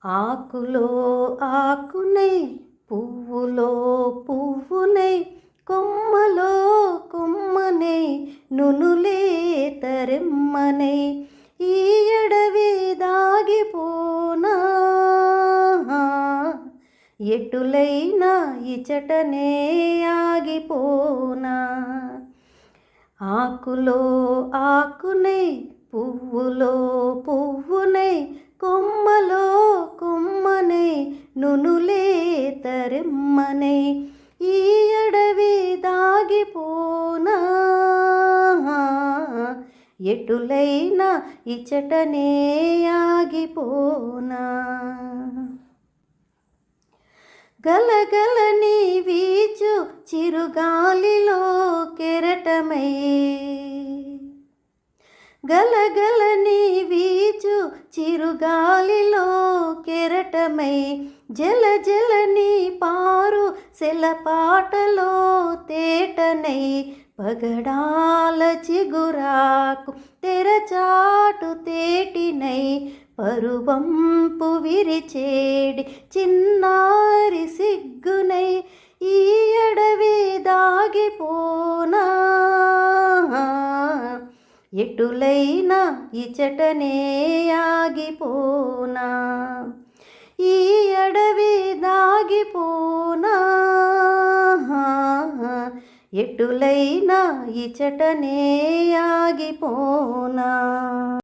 ఆకులో ఆకునై పువ్వులో పువ్వునై కొమ్మలో కొమ్మనై నునులే తరెమ్మనై ఈ ఎడవి దాగిపోనా ఎటులైనా ఇచటనే ఆగిపోనా ఆకులో ఆకునై పువ్వులో పువ్వునై కొమ్మలో కొమ్మనై నునులే తరెమ్మనై ఈ అడవి దాగిపోనా ఎటులైనా ఇచటనే ఆగిపోనా గలగలని వీచు చిరుగాలిలో కెరటమై గలగలని వీచు చిరుగాలిలో కెరటమై జల జలని పారు సెలపాటలో తేటనై పగడాల చిగురాకు తెరచాటు తేటినై పరువంపు విరిచేడి చిన్నారి సిగ్గునై ఈ అడవి దాగిపోనా ఎటులైనా ఇచటనే ఆగిపోనా ఈ అడవి దాగిపోనా ఎటులైనా ఇచటనే ఆగిపోనా.